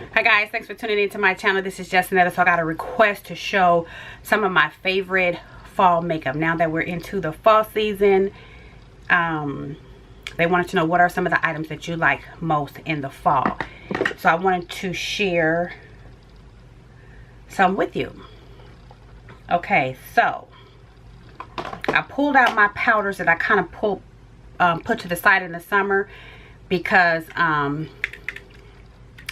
Hi guys, thanks for tuning into my channel. This is Synetta. So I got a request to show some of my favorite fall makeup. Now that we're into the fall season, they wanted to know what are some of the items that you like most in the fall. So I wanted to share some with you. Okay, so I pulled out my powders that I kind of put to the side in the summer because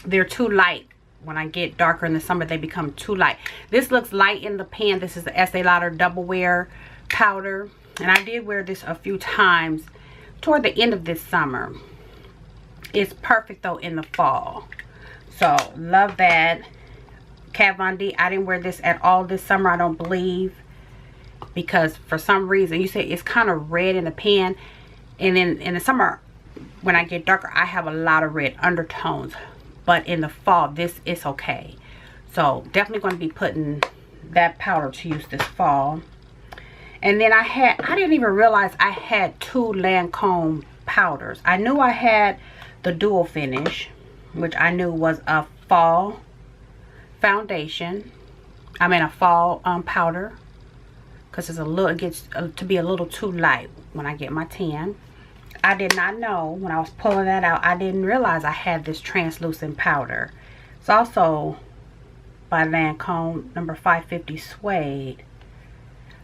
they're too light. When I get darker in the summer, they become too light. This looks light in the pan. This is the Estee Lauder Double Wear powder, and I did wear this a few times toward the end of this summer. It's perfect though in the fall, so love that. Kat Von D, I didn't wear this at all this summer, I don't believe, because for some reason, you say it's kind of red in the pan, and then in the summer when I get darker, I have a lot of red undertones. But in the fall, this is okay. So definitely going to be putting that powder to use this fall. And then I didn't even realize I had two Lancome powders. I knew I had the Dual Finish, which I knew was a fall foundation. I mean a fall powder, because it gets to be a little too light when I get my tan. I did not know when I was pulling that out, I didn't realize I had this translucent powder. It's also by Lancome, number 550 Suede.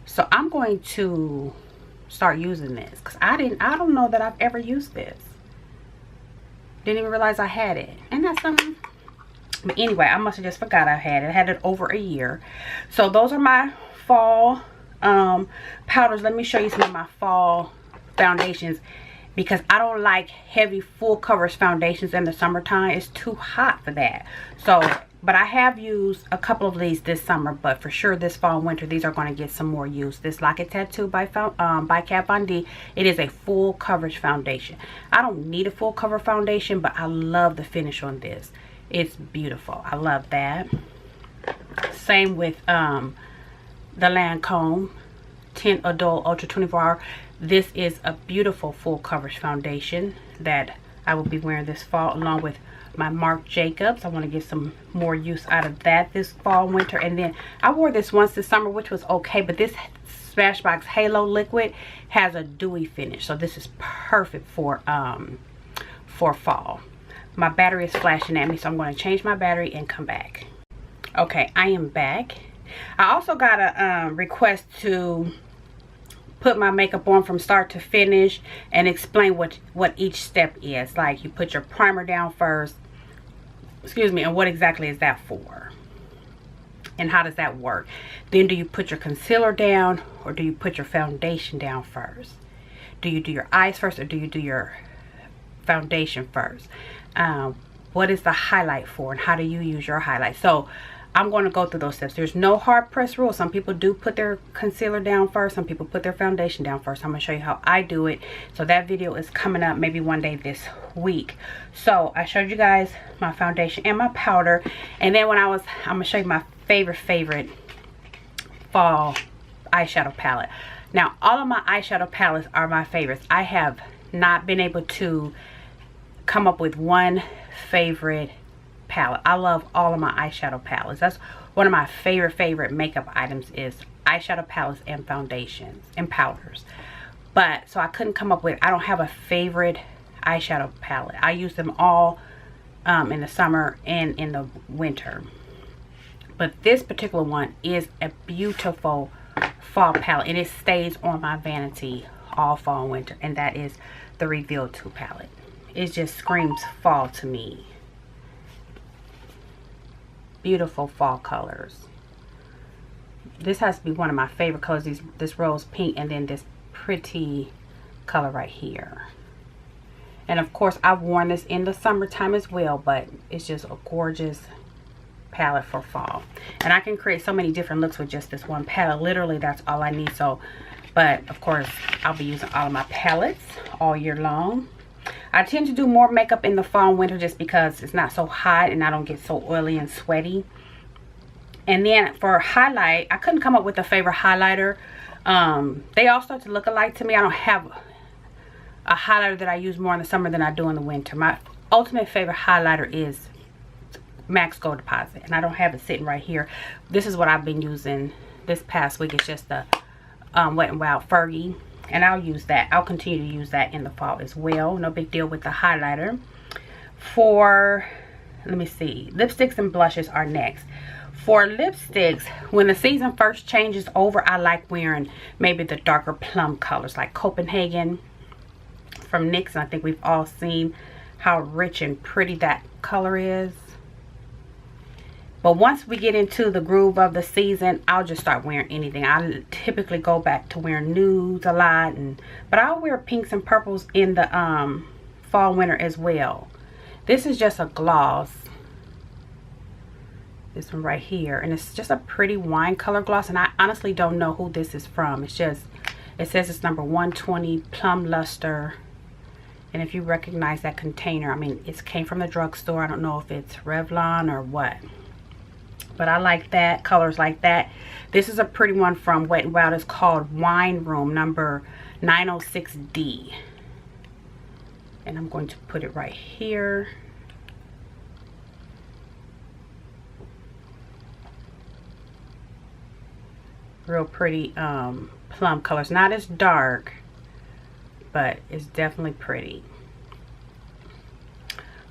So I'm going to start using this because I don't know that I've ever used this. Didn't even realize I had it. And that's something. But anyway, I must have just forgot I had it. I had it over a year. So those are my fall powders. Let me show you some of my fall foundations, because I don't like heavy full coverage foundations in the summertime. It's too hot for that. So, but I have used a couple of these this summer, but for sure this fall and winter, these are going to get some more use. This Lock It Tattoo by Kat Von D, it is a full coverage foundation. I don't need a full cover foundation, but I love the finish on this. It's beautiful. I love that. Same with the Lancome Tint Adult Ultra 24 Hour. This is a beautiful full coverage foundation that I will be wearing this fall, along with my Marc Jacobs. I want to get some more use out of that this fall, winter. And then I wore this once this summer, which was okay, but this Smashbox Halo Liquid has a dewy finish, so this is perfect for fall. My battery is flashing at me, so I'm going to change my battery and come back. Okay, I am back. I also got a request to put my makeup on from start to finish and explain what each step is. Like, you put your primer down first, excuse me, and what exactly is that for, and how does that work? Then do you put your concealer down, or do you put your foundation down first? Do you do your eyes first, or do you do your foundation first? What is the highlight for, and how do you use your highlight? So I'm going to go through those steps. There's no hard press rule. Some people do put their concealer down first. Some people put their foundation down first. I'm going to show you how I do it. So that video is coming up maybe one day this week. So I showed you guys my foundation and my powder. And then I'm going to show you my favorite fall eyeshadow palette. Now, all of my eyeshadow palettes are my favorites. I have not been able to come up with one favorite palette. I love all of my eyeshadow palettes. That's one of my favorite makeup items, is eyeshadow palettes and foundations and powders. But so I couldn't come up with, I don't have a favorite eyeshadow palette. I use them all in the summer and in the winter. But this particular one is a beautiful fall palette, and it stays on my vanity all fall and winter, and that is the Reveal 2 palette. It just screams fall to me. Beautiful fall colors. This has to be one of my favorite colors, this rose pink, and then this pretty color right here. And of course, I've worn this in the summertime as well, but it's just a gorgeous palette for fall. And I can create so many different looks with just this one palette. Literally, that's all I need. So, but of course, I'll be using all of my palettes all year long. I tend to do more makeup in the fall and winter just because it's not so hot and I don't get so oily and sweaty. And then for highlight, I couldn't come up with a favorite highlighter. They all start to look alike to me. I don't have a highlighter that I use more in the summer than I do in the winter. My ultimate favorite highlighter is MAC's Gold Deposit, and I don't have it sitting right here. This is what I've been using this past week. It's just the Wet n Wild Fergie, and I'll use that. I'll continue to use that in the fall as well. No big deal with the highlighter. For, let me see, lipsticks and blushes are next. For lipsticks, when the season first changes over, I like wearing maybe the darker plum colors like Copenhagen from NYX. I think we've all seen how rich and pretty that color is. But once we get into the groove of the season, I'll just start wearing anything. I typically go back to wearing nudes a lot, but I'll wear pinks and purples in the fall winter as well. This is just a gloss. This one right here, and it's just a pretty wine color gloss, and I honestly don't know who this is from. It's just, it says it's number 120 Plum Luster. And if you recognize that container, I mean, it came from the drugstore. I don't know if it's Revlon or what. But I like that, colors like that. This is a pretty one from Wet n Wild. It's called Wine Room, number 906D. And I'm going to put it right here. Real pretty plum colors. Not as dark, but it's definitely pretty.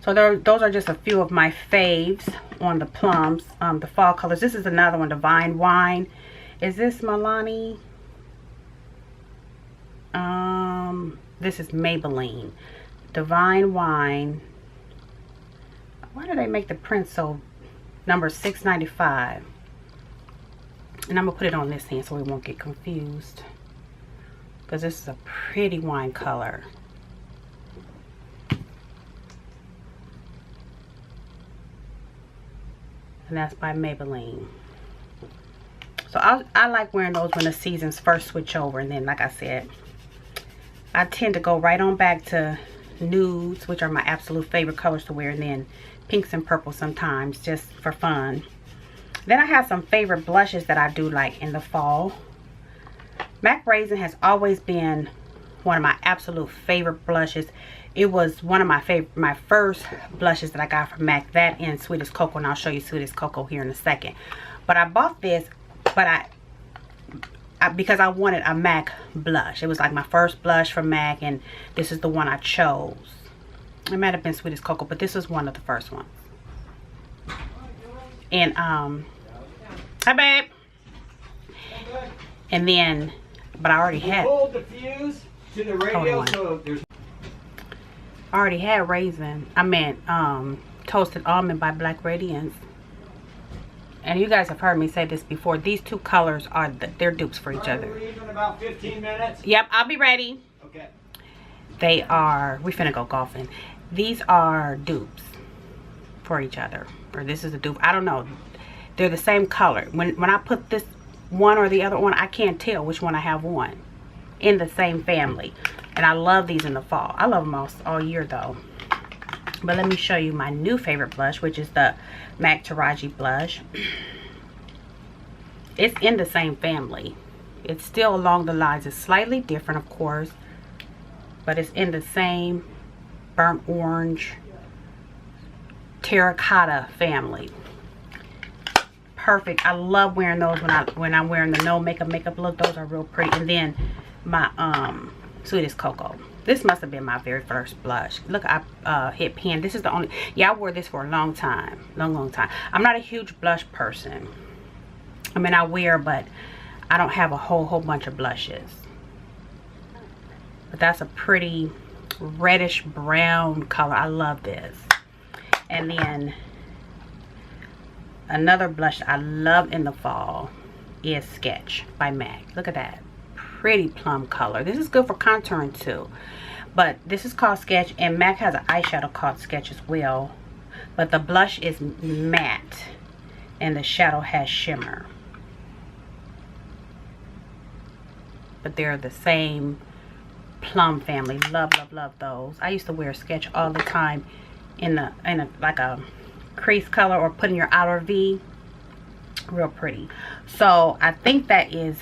So those are just a few of my faves on the plums, the fall colors. This is another one, Divine Wine. Is this Milani? This is Maybelline. Divine Wine. Why do they make the print so, number 695? And I'm gonna put it on this hand so we won't get confused, because this is a pretty wine color. And that's by Maybelline. So I like wearing those when the seasons first switch over, and then, like I said, I tend to go right on back to nudes, which are my absolute favorite colors to wear, and then pinks and purples sometimes, just for fun. Then I have some favorite blushes that I do like in the fall. MAC Raisin has always been one of my absolute favorite blushes. It was one of my first blushes that I got from MAC, that and Sweetest Cocoa, and I'll show you Sweetest Cocoa here in a second. But I bought this, but because I wanted a MAC blush. It was like my first blush from MAC, and this is the one I chose. It might have been Sweetest Cocoa, but this was one of the first ones. And hi babe. And then, but I already had. Pulled the fuse to the radio, so there's. I already had Raisin. I meant Toasted Almond by Black Radiance. And you guys have heard me say this before. These two colors are they're dupes for each other. We're in about 15 minutes. Yep, I'll be ready. Okay. They are. We finna go golfing. These are dupes for each other, or this is a dupe. I don't know. They're the same color. When I put this one or the other one, I can't tell which one I have on. In the same family. And I love these in the fall. I love them all year though. But let me show you my new favorite blush, which is the MAC Taraji blush. It's in the same family. It's still along the lines. It's slightly different, of course, but it's in the same burnt orange terracotta family. Perfect. I love wearing those when I'm wearing the no makeup look. Those are real pretty. And then my Sweetest Cocoa. This must have been my very first blush. Look, I hit pan. This is the only, yeah, I wore this for a long time. Long time. I'm not a huge blush person. I mean, I wear, but I don't have a whole bunch of blushes. But that's a pretty reddish brown color. I love this. And then another blush I love in the fall is Sketch by MAC. Look at that. Pretty plum color. This is good for contouring too. But this is called Sketch, and MAC has an eyeshadow called Sketch as well. But the blush is matte and the shadow has shimmer. But they're the same plum family. Love those. I used to wear Sketch all the time in a like a crease color, or put in your outer V. Real pretty. So I think that is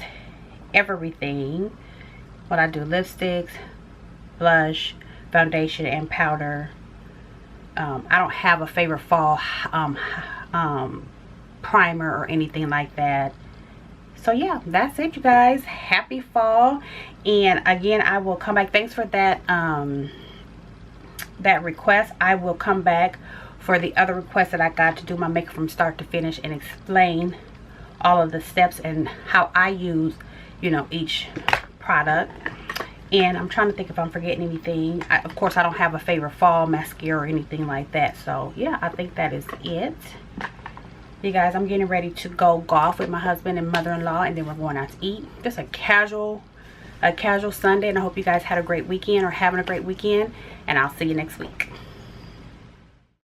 everything. What I do: lipsticks, blush, foundation, and powder. I don't have a favorite fall primer or anything like that. So yeah, that's it, you guys. Happy fall. And again, I will come back. Thanks for that that request. I will come back for the other requests that I got to do my makeup from start to finish and explain all of the steps and how I use, you know, each product. And I'm trying to think if I'm forgetting anything. Of course, I don't have a favorite fall mascara or anything like that. So yeah, I think that is it. You guys, I'm getting ready to go golf with my husband and mother-in-law, and then we're going out to eat. Just a casual Sunday, and I hope you guys had a great weekend or having a great weekend, and I'll see you next week.